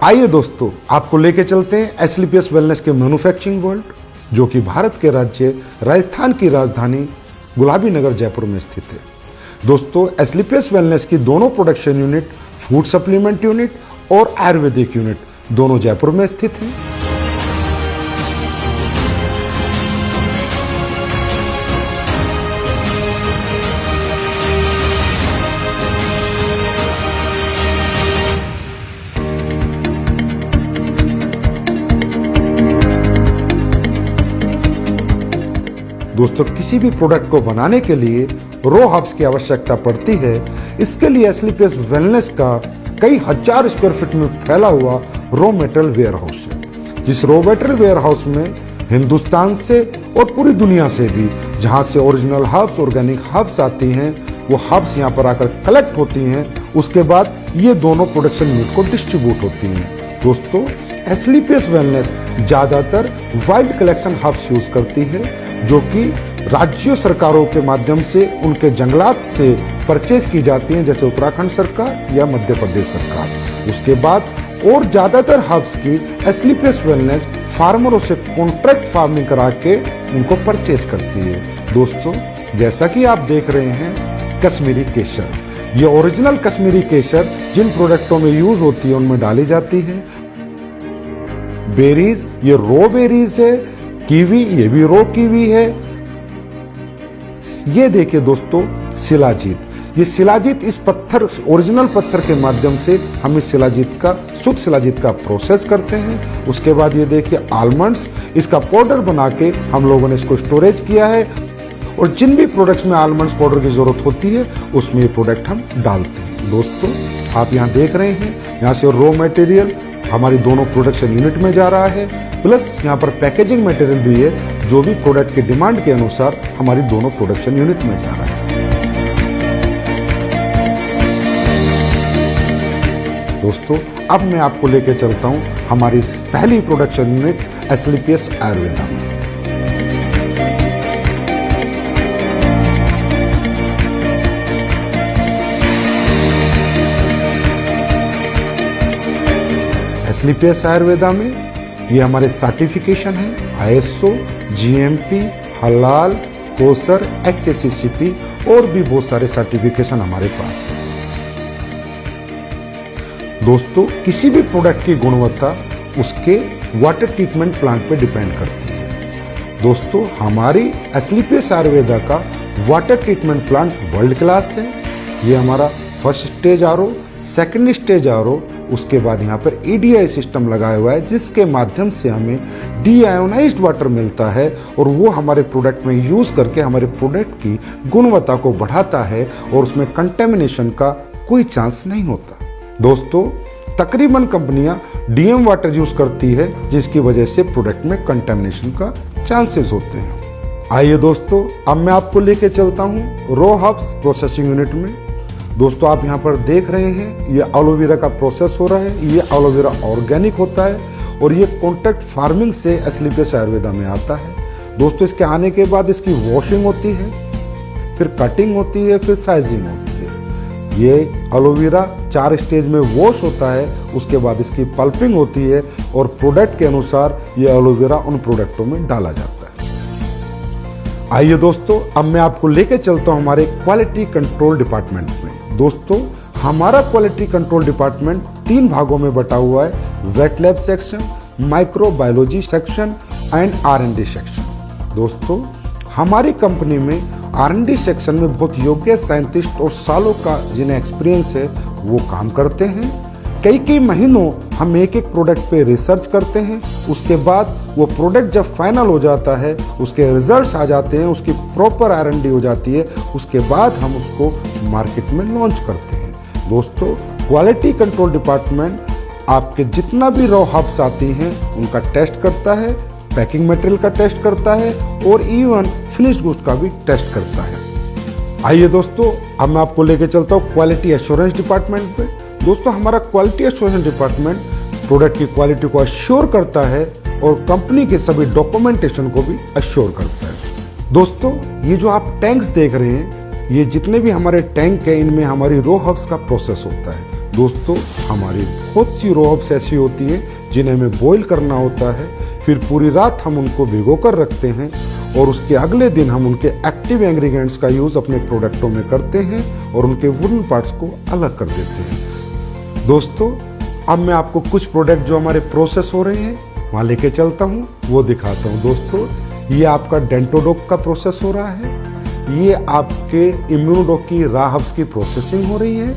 आइए दोस्तों, आपको लेके चलते हैं एसलीपीएस वेलनेस के मैन्युफैक्चरिंग वर्ल्ड, जो कि भारत के राज्य राजस्थान की राजधानी गुलाबी नगर जयपुर में स्थित है। दोस्तों, एसलीपीएस वेलनेस की दोनों production unit, food supplement unit और आयुर्वेदिक यूनिट दोनों जयपुर में स्थित हैं। दोस्तों, किसी भी प्रोडक्ट को बनाने के लिए रो हब्स की आवश्यकता पड़ती है। इसके लिए एसलीपीएस वेलनेस का कई हजार स्क्वायर फीट में फैला हुआ रो मेटेरियल वेयर हाउस है। जिस रो मेटेरियल वेयर हाउस में हिंदुस्तान से और पूरी दुनिया से भी जहां से ओरिजिनल हर्ब्स, ऑर्गेनिक हर्ब्स आती हैं, वो हर्ब्स यहाँ पर आकर कलेक्ट होती हैं। उसके बाद ये दोनों प्रोडक्शन यूनिट को डिस्ट्रीब्यूट होती हैं। दोस्तों, एसलीपीएस वेलनेस ज्यादातर वाइल्ड कलेक्शन हर्ब्स यूज करती है, जो कि राज्य सरकारों के माध्यम से उनके जंगलात से परचेज की जाती हैं, जैसे उत्तराखंड सरकार या मध्य प्रदेश सरकार। उसके बाद और ज्यादातर हर्ब्स की एसलीपीएस वेलनेस फार्मरों से कॉन्ट्रैक्ट फार्मिंग करा के उनको परचेज करती है। दोस्तों, जैसा कि आप देख रहे हैं, कश्मीरी केसर, ये ओरिजिनल कश्मीरी केसर जिन प्रोडक्टों में यूज होती है उनमें डाली जाती है। बेरीज, ये रो बेरीज है। कीवी, ये भी रो कीवी है। ये देखिए दोस्तों, शिलाजीत, ये शिलाजीत इस पत्थर, ओरिजिनल पत्थर के माध्यम से हम इस शिलाजीत का, शुद्ध शिलाजीत का प्रोसेस करते हैं। उसके बाद ये देखिए आलमंड्स, इसका पाउडर बना के हम लोगों ने इसको स्टोरेज किया है, और जिन भी प्रोडक्ट्स में आलमंड्स पाउडर की जरूरत होती है उसमें ये प्रोडक्ट हम डालते हैं। दोस्तों, आप यहाँ देख रहे हैं, यहाँ से रॉ मटेरियल हमारी दोनों प्रोडक्शन यूनिट में जा रहा है, प्लस यहाँ पर पैकेजिंग मटेरियल भी है, जो भी प्रोडक्ट की डिमांड के अनुसार हमारी दोनों प्रोडक्शन यूनिट में जा रहा है। दोस्तों, अब मैं आपको लेके चलता हूँ हमारी पहली प्रोडक्शन यूनिट एसलीपीएस आयुर्वेदा में। एसलीपीएस आयुर्वेदा में ये हमारे सर्टिफिकेशन है आईएसओ, जीएमपी, हलाल, कोसर, एचएसीसीपी और भी बहुत सारे सर्टिफिकेशन हमारे पास है। दोस्तों, किसी भी प्रोडक्ट की गुणवत्ता उसके वाटर ट्रीटमेंट प्लांट पे डिपेंड करती है। दोस्तों, हमारी एसलीपीएस आयुर्वेदा का water treatment plant world class है। ये हमारा first stage RO, second stage RO, उसके बाद यहाँ पर ईडीआई सिस्टम लगाया हुआ है, जिसके माध्यम से हमें डीआयोनाइज्ड वाटर मिलता है, और वो हमारे प्रोडक्ट में यूज करके हमारे प्रोडक्ट की गुणवत्ता को बढ़ाता है, और उसमें कंटेमिनेशन का कोई चांस नहीं होता। दोस्तों, तकरीबन कंपनियां डीएम वाटर यूज करती है, जिसकी वजह से प्रोडक्ट में कंटेमिनेशन का चांसेस होते हैं। आइए दोस्तों, अब मैं आपको लेके चलता हूँ रो हर्ब्स प्रोसेसिंग यूनिट में। दोस्तों, आप यहाँ पर देख रहे हैं, ये एलोवेरा का प्रोसेस हो रहा है। ये एलोवेरा ऑर्गेनिक होता है, और ये कॉन्ट्रैक्ट फार्मिंग से एसलीपीएस आयुर्वेदा में आता है। दोस्तों, इसके आने के बाद इसकी वॉशिंग होती है, फिर कटिंग होती है, फिर साइजिंग होती है। ये एलोवेरा 4 स्टेज में वॉश होता है, उसके बाद इसकी पल्पिंग होती है, और प्रोडक्ट के अनुसार ये एलोवेरा उन प्रोडक्टों में डाला जाता है। आइए दोस्तों, अब मैं आपको लेके चलता हूँ हमारे क्वालिटी कंट्रोल डिपार्टमेंट में। दोस्तों, हमारा क्वालिटी कंट्रोल डिपार्टमेंट 3 भागों में बटा हुआ है: wet lab section, microbiology section and R and D section. दोस्तों, हमारी कंपनी में आर&डी सेक्शन में बहुत योग्य साइंटिस्ट और सालों का जिन्हें एक्सपीरियंस है वो काम करते हैं। कई महीनों हम एक प्रोडक्ट पे रिसर्च करते हैं। उसके बाद वो प्रोडक्ट जब फाइनल हो जाता है, उसके रिजल्ट्स आ जाते हैं, उसकी प्रॉपर आर&डी हो जाती है, उसके बाद हम उसको मार्केट में लॉन्च करते हैं। दोस्तों, क्वालिटी कंट्रोल डिपार्टमेंट आपके जितना भी रॉ हर्ब्स आती हैं उनका टेस्ट करता है, पैकिंग मटेरियल का टेस्ट करता है, और इवन फिनिश्ड गुड्स का भी टेस्ट करता है। आइए दोस्तों, अब मैं आपको लेके चलता हूँ क्वालिटी एश्योरेंस डिपार्टमेंट पे। दोस्तों, हमारा क्वालिटी एश्योरेंस डिपार्टमेंट प्रोडक्ट की क्वालिटी को अश्योर करता है, और कंपनी के सभी डॉक्यूमेंटेशन को भी अश्योर करता है। दोस्तों, ये जो आप टैंक्स देख रहे हैं, ये जितने भी हमारे टैंक हैं, इनमें हमारी रो हर्ब्स का प्रोसेस होता है। दोस्तों हमारी बहुत सी रॉ हर्ब्स ऐसी होती हैं जिन्हें हमें बॉईल करना होता है, फिर पूरी रात हम उनको भिगो कर रखते हैं और उसके अगले दिन हम उनके एक्टिव इंग्रेडिएंट्स का यूज़ अपने प्रोडक्टों में करते हैं और उनके वुडन पार्ट्स को अलग कर देते हैं। दोस्तों अब मैं आपको कुछ प्रोडक्ट जो हमारे प्रोसेस हो रहे हैं वहाँ लेके चलता हूँ, वो दिखाता हूँ। दोस्तों ये आपका डेंटोडोक का प्रोसेस हो रहा है, ये आपके इम्यूनोडोक की रॉ हर्ब्स की प्रोसेसिंग हो रही है।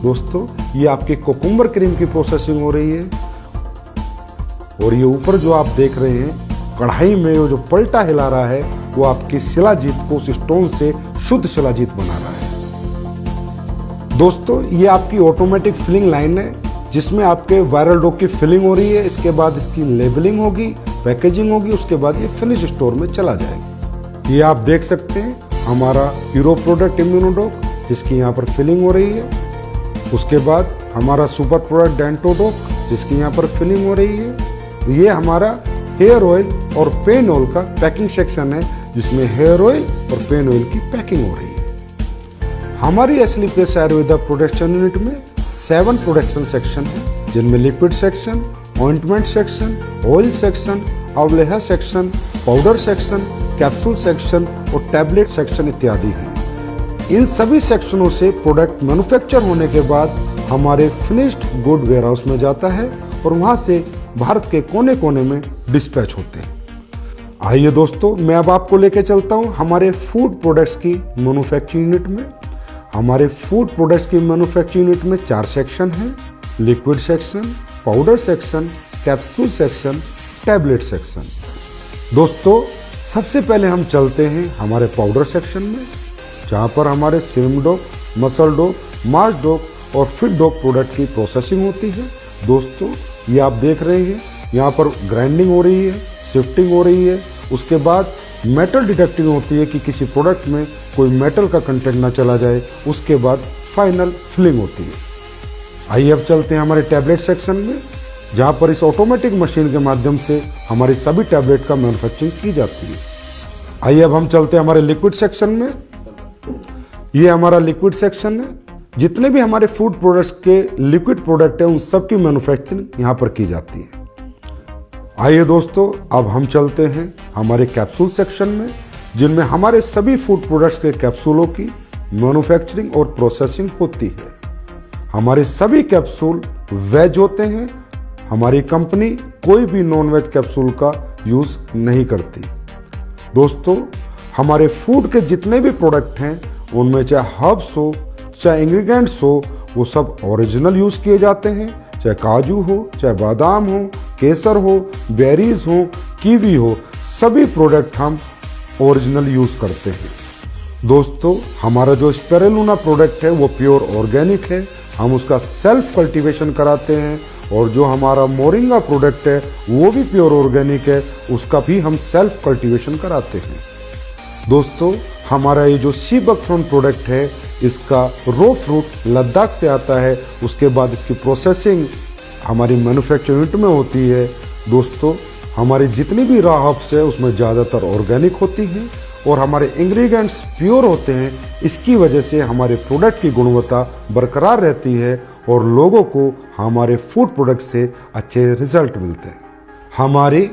दोस्तों ये आपके कोकुम्बर क्रीम की प्रोसेसिंग हो रही है और ये ऊपर जो आप देख रहे हैं कढ़ाई में जो पलटा हिला रहा है वो आपकी शिलाजीत को उस स्टोन से शुद्ध शिलाजीत बना रहा है। दोस्तों ये आपकी ऑटोमेटिक फिलिंग लाइन है जिसमें आपके वायरल डो की फिलिंग हो रही है, इसके बाद इसकी लेबलिंग होगी, पैकेजिंग होगी, उसके बाद ये फिनिश स्टोर में चला जाएगा। ये आप देख सकते हैं हमारा हीरो प्रोडक्ट इम्यूनोडोक जिसकी यहाँ पर फिलिंग हो रही है, उसके बाद हमारा सुपर प्रोडक्ट डेंटोडोक जिसकी यहाँ पर फिलिंग हो रही है। ये हमारा हेयर ऑयल और पेन ऑयल का पैकिंग सेक्शन है जिसमें हेयर ऑयल और पेन ऑयल की पैकिंग हो रही है। हमारी एस्लीपियस आयुर्वेदा प्रोडक्शन यूनिट में 7 प्रोडक्शन सेक्शन है जिनमें liquid section, ointment section, oil section, अवलेहा section, powder section, capsule section और टैबलेट सेक्शन इत्यादि हैं। इन सभी सेक्शनों से प्रोडक्ट मैन्युफैक्चर होने के बाद हमारे फिनिश्ड गुड वेयरहाउस में जाता है और वहां से भारत के कोने कोने में डिस्पैच होते हैं। आइए दोस्तों मैं अब आपको लेके चलता हूं हमारे फूड प्रोडक्ट्स की मैन्युफैक्चरिंग यूनिट में। हमारे फूड प्रोडक्ट्स की मैन्युफैक्चरिंग यूनिट में 4 सेक्शन हैं, liquid section, powder section, capsule section, tablet section. दोस्तों सबसे पहले हम चलते हैं हमारे पाउडर सेक्शन में जहाँ पर हमारे सिम डोक, मसल डोक, मार्च डोक और फिट डोक प्रोडक्ट की प्रोसेसिंग होती है। दोस्तों ये आप देख रहे हैं यहाँ पर ग्राइंडिंग हो रही है, शिफ्टिंग हो रही है, उसके बाद मेटल डिटेक्टिंग होती है कि किसी प्रोडक्ट में कोई मेटल का कंटेंट ना चला जाए, उसके बाद फाइनल फिलिंग होती है। आइए अब चलते हैं हमारे टैबलेट सेक्शन में जहाँ पर इस ऑटोमेटिक मशीन के माध्यम से हमारी सभी टैबलेट का मैन्युफैक्चरिंग की जाती है। आइए अब हम चलते हैं हमारे लिक्विड सेक्शन में। ये हमारा लिक्विड सेक्शन है, जितने भी हमारे फूड प्रोडक्ट्स के लिक्विड प्रोडक्ट हैं उन सब की मैन्युफैक्चरिंग यहाँ पर की जाती है। आइए दोस्तों अब हम चलते हैं हमारे कैप्सूल सेक्शन में जिनमें हमारे सभी फूड प्रोडक्ट्स के कैप्सूलों की मैन्युफैक्चरिंग और प्रोसेसिंग होती है। हमारे सभी कैप्सूल वेज होते हैं, हमारी कंपनी कोई भी नॉन वेज कैप्सूल का यूज नहीं करती। दोस्तों हमारे फूड के जितने भी प्रोडक्ट हैं उनमें चाहे हर्ब्स हो चाहे इंग्रेडिएंट्स हो वो सब ओरिजिनल यूज किए जाते हैं, चाहे काजू हो, चाहे बादाम हो, केसर हो, बेरीज हो, कीवी हो, सभी प्रोडक्ट हम ओरिजिनल यूज करते हैं। दोस्तों हमारा जो स्पिरुलिना प्रोडक्ट है वो प्योर ऑर्गेनिक है, हम उसका सेल्फ कल्टीवेशन कराते हैं और जो हमारा मोरिंगा प्रोडक्ट है वो भी प्योर ऑर्गेनिक है, उसका भी हम सेल्फ कल्टीवेशन कराते हैं। दोस्तों हमारा ये जो सी बकथ्रोन प्रोडक्ट है इसका रो फ्रूट लद्दाख से आता है, उसके बाद इसकी प्रोसेसिंग हमारी मैन्युफैक्चरिंग यूनिट में होती है। दोस्तों हमारी जितनी भी रॉ हर्ब्स है उसमें ज़्यादातर ऑर्गेनिक होती हैं और हमारे इंग्रेडिएंट्स प्योर होते हैं, इसकी वजह से हमारे प्रोडक्ट की गुणवत्ता बरकरार रहती है और लोगों को हमारे फूड प्रोडक्ट से अच्छे रिजल्ट मिलते हैं। हमारी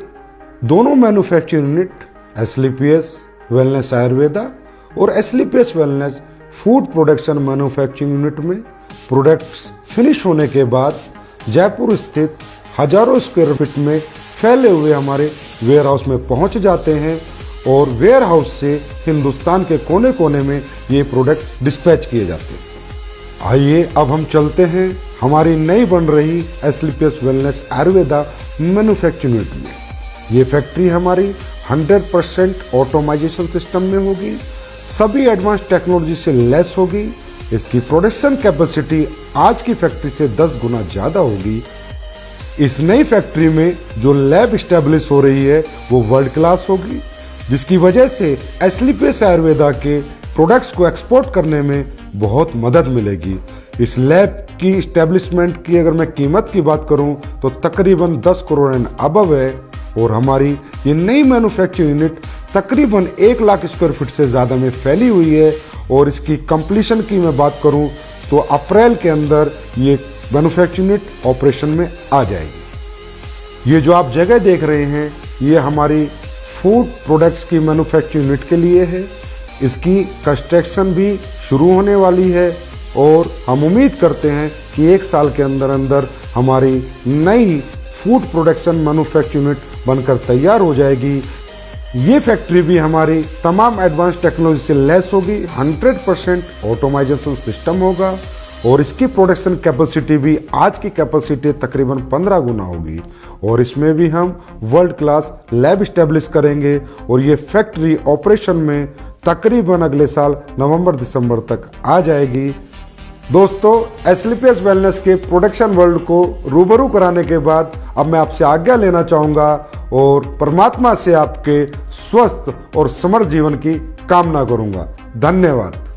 दोनों manufacturing unit Asclepius wellness Ayurveda और Asclepius wellness food production manufacturing unit में प्रोडक्ट्स फिनिश होने के बाद जयपुर स्थित हजारों स्क्वायर फीट में फैले हुए हमारे वेयर हाउस में पहुंच जाते हैं और वेयर हाउस से हिंदुस्तान के कोने कोने में ये प्रोडक्ट डिस्पैच किए जाते हैं। आइए अब हम चलते हैं हमारी नई बन रही एस्लीपियस वेलनेस आयुर्वेदा मैन्युफैक्चरिंग यूनिट में। ये फैक्ट्री हमारी 100% ऑटोमाइजेशन सिस्टम में होगी, सभी एडवांस टेक्नोलॉजी से लेस होगी। इसकी प्रोडक्शन कैपेसिटी आज की फैक्ट्री से 10 गुना ज्यादा होगी। इस नई फैक्ट्री में जो लैब स्टैब्लिश हो रही है वो वर्ल्ड क्लास होगी, जिसकी वजह से एस्लीपियस आयुर्वेदा के प्रोडक्ट्स को एक्सपोर्ट करने में बहुत मदद मिलेगी। इस लैब की स्टैब्लिशमेंट की अगर मैं कीमत की बात करूं तो तकरीबन 10 करोड़ एंड अबव है और हमारी ये नई मैन्युफैक्चरिंग यूनिट तकरीबन 1 लाख स्क्वायर फीट से ज़्यादा में फैली हुई है और इसकी कंप्लीशन की मैं बात करूं तो अप्रैल के अंदर ये मैन्युफैक्चरिंग यूनिट ऑपरेशन में आ जाएगी। ये जो आप जगह देख रहे हैं ये हमारी फूड प्रोडक्ट्स की मैन्युफैक्चरिंग यूनिट के लिए है। इसकी कंस्ट्रक्शन भी शुरू होने वाली है और हम उम्मीद करते हैं कि 1 साल के अंदर अंदर हमारी नई फूड प्रोडक्शन मैन्युफैक्चरिंग यूनिट बनकर तैयार हो जाएगी। ये फैक्ट्री भी हमारी तमाम एडवांस टेक्नोलॉजी से लैस होगी, 100% ऑटोमाइजेशन सिस्टम होगा और इसकी प्रोडक्शन कैपेसिटी भी आज की कैपेसिटी तकरीबन 15 गुना होगी और इसमें भी हम वर्ल्ड क्लास लैब स्टैब्लिश करेंगे और ये फैक्ट्री ऑपरेशन में तकरीबन अगले साल नवंबर-दिसंबर तक आ जाएगी। दोस्तों, एस्लीपियस वेलनेस के प्रोडक्शन वर्ल्ड को रूबरू कराने के बाद अब मैं आपसे आज्ञा लेना चाहूंगा और परमात्मा से आपके स्वस्थ और समृद्ध जीवन की कामना करूंगा। धन्यवाद।